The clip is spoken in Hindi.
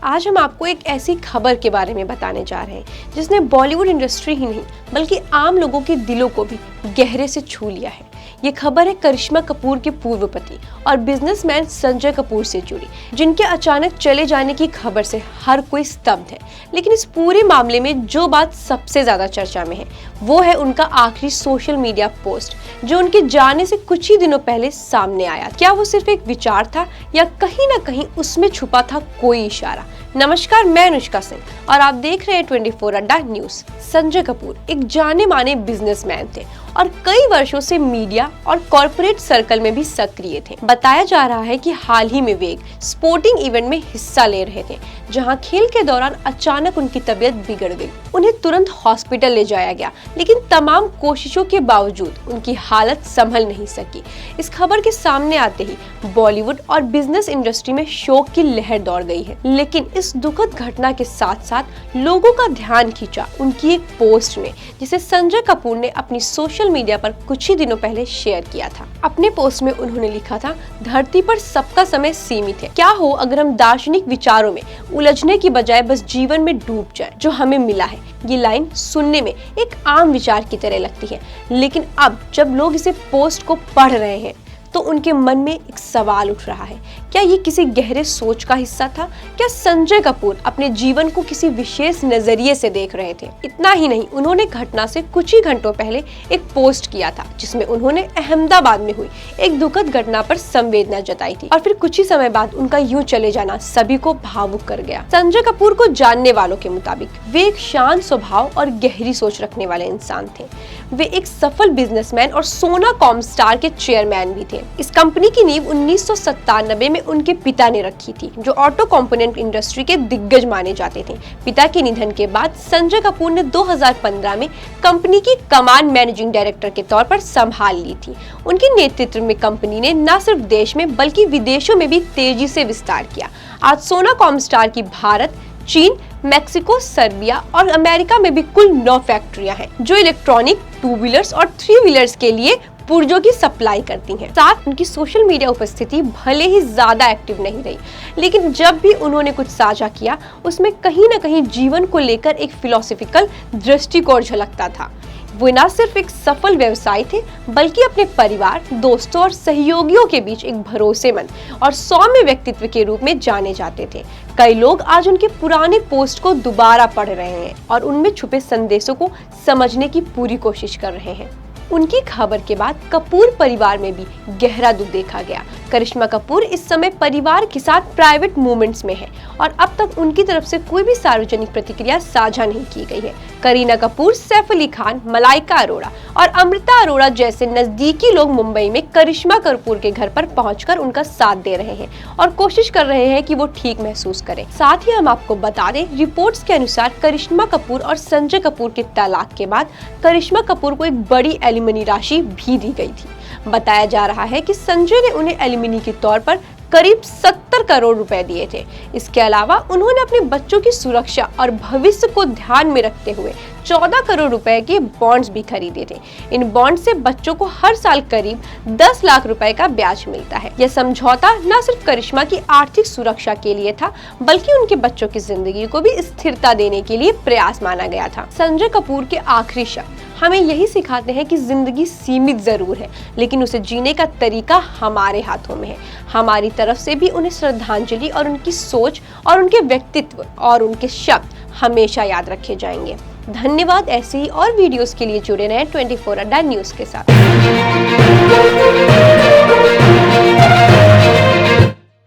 आज हम आपको एक ऐसी खबर के बारे में बताने जा रहे हैं जिसने बॉलीवुड इंडस्ट्री ही नहीं बल्कि आम लोगों के दिलों को भी गहरे से छू लिया है। ये खबर है करिश्मा कपूर के पूर्व पति और बिजनेसमैन संजय कपूर से जुड़ी, जिनके अचानक चले जाने की खबर से हर कोई स्तब्ध है। लेकिन इस पूरे मामले में जो बात सबसे ज्यादा चर्चा में है वो है उनका आखिरी सोशल मीडिया पोस्ट, जो उनके जाने से कुछ ही दिनों पहले सामने आया। क्या वो सिर्फ एक विचार था या कहीं ना कहीं उसमें छुपा था कोई इशारा? नमस्कार, मैं अनुष्का सिंह और आप देख रहे हैं 24 अड्डा न्यूज। संजय कपूर एक जाने माने बिजनेसमैन थे और कई वर्षों से मीडिया और कॉर्पोरेट सर्कल में भी सक्रिय थे। बताया जा रहा है कि हाल ही में वे एक स्पोर्टिंग इवेंट में हिस्सा ले रहे थे, जहां खेल के दौरान अचानक उनकी तबीयत बिगड़ गई। उन्हें तुरंत हॉस्पिटल ले जाया गया, लेकिन तमाम कोशिशों के बावजूद उनकी हालत संभल नहीं सकी। इस खबर के सामने आते ही बॉलीवुड और बिजनेस इंडस्ट्री में शोक की लहर दौड़ गई है। लेकिन इस दुखद घटना के साथ साथ लोगों का ध्यान खींचा उनकी एक पोस्ट ने, जिसे संजय कपूर ने अपनी सोशल मीडिया पर कुछ ही दिनों पहले शेयर किया था। अपने पोस्ट में उन्होंने लिखा था, धरती पर सबका समय सीमित है। क्या हो अगर हम दार्शनिक विचारों में उलझने की बजाय बस जीवन में डूब जाए जो हमें मिला है। ये लाइन सुनने में एक आम विचार की तरह लगती है, लेकिन अब जब लोग इसे पोस्ट को पढ़ रहे हैं तो उनके मन में एक सवाल उठ रहा है, क्या ये किसी गहरे सोच का हिस्सा था? क्या संजय कपूर अपने जीवन को किसी विशेष नजरिए से देख रहे थे? इतना ही नहीं, उन्होंने घटना से कुछ ही घंटों पहले एक पोस्ट किया था जिसमें उन्होंने अहमदाबाद में हुई एक दुखद घटना पर संवेदना जताई थी और फिर कुछ ही समय बाद उनका यूं चले जाना सभी को भावुक कर गया। संजय कपूर को जानने वालों के मुताबिक वे एक शांत स्वभाव और गहरी सोच रखने वाले इंसान थे। वे एक सफल बिजनेसमैन और सोनाकॉम स्टार के चेयरमैन भी थे। इस कंपनी की नींव 1997 में उनके पिता ने रखी थी, जो ऑटो कंपोनेंट इंडस्ट्री के दिग्गज माने जाते थे। पिता के निधन के बाद संजय कपूर ने 2015 में कंपनी की कमान मैनेजिंग डायरेक्टर के तौर पर संभाल ली थी। उनके नेतृत्व में कंपनी ने न सिर्फ देश में बल्कि विदेशों में भी तेजी से विस्तार किया। आज सोनाकॉम स्टार की भारत, चीन, मेक्सिको, सर्बिया और अमेरिका में भी कुल 9 फैक्ट्रियां हैं, जो इलेक्ट्रॉनिक, 2 व्हीलर्स और 3 व्हीलर्स के लिए पुर्जों की सप्लाई करती हैं। साथ उनकी सोशल मीडिया उपस्थिति भले ही ज्यादा एक्टिव नहीं रही, लेकिन जब भी उन्होंने कुछ साझा किया उसमें कहीं न कहीं जीवन को लेकर एक फिलोसॉफिकल दृष्टिकोण झलकता था। वो न सिर्फ एक सफल व्यवसायी थे बल्कि अपने परिवार, दोस्तों और सहयोगियों के बीच एक भरोसेमंद और सौम्य व्यक्तित्व के रूप में जाने जाते थे। कई लोग आज उनके पुराने पोस्ट को दोबारा पढ़ रहे हैं और उनमें छुपे संदेशों को समझने की पूरी कोशिश कर रहे हैं। उनकी खबर के बाद कपूर परिवार में भी गहरा दुख देखा गया। करिश्मा कपूर इस समय परिवार के साथ प्राइवेट मूवमेंट्स में है और अब तक उनकी तरफ से कोई भी सार्वजनिक प्रतिक्रिया साझा नहीं की गई है। करीना कपूर, सैफ अली खान, मलाइका अरोड़ा और अमृता अरोड़ा जैसे नजदीकी लोग मुंबई में करिश्मा कपूर के घर पर पहुंचकर उनका साथ दे रहे हैं और कोशिश कर रहे हैं कि वो ठीक महसूस करें। साथ ही हम आपको बता दें, रिपोर्ट्स के अनुसार करिश्मा कपूर और संजय कपूर के तलाक के बाद करिश्मा कपूर को एक बड़ी एलिमनी राशि भी दी गई थी। बताया जा रहा है कि संजय ने उन्हें एलिमनी के तौर पर करीब 70 करोड़ रुपए दिए थे। इसके अलावा उन्होंने अपने बच्चों की सुरक्षा और भविष्य को ध्यान में रखते हुए 14 करोड़ रुपए के बॉन्ड्स भी खरीदे थे। इन बॉन्ड से बच्चों को हर साल करीब 10 लाख रुपए का ब्याज मिलता है। यह समझौता न सिर्फ करिश्मा की आर्थिक सुरक्षा के लिए था बल्कि उनके बच्चों की जिंदगी को भी स्थिरता देने के लिए प्रयास माना गया था। संजय कपूर के आखिरी शब्द हमें यही सिखाते हैं कि जिंदगी सीमित जरूर है, लेकिन उसे जीने का तरीका हमारे हाथों में है। हमारी तरफ से भी उन्हें श्रद्धांजलि और उनकी सोच और उनके व्यक्तित्व और उनके शब्द हमेशा याद रखे जाएंगे। धन्यवाद। ऐसे ही और वीडियोस के लिए जुड़े रहें 24 अड्डा न्यूज के साथ।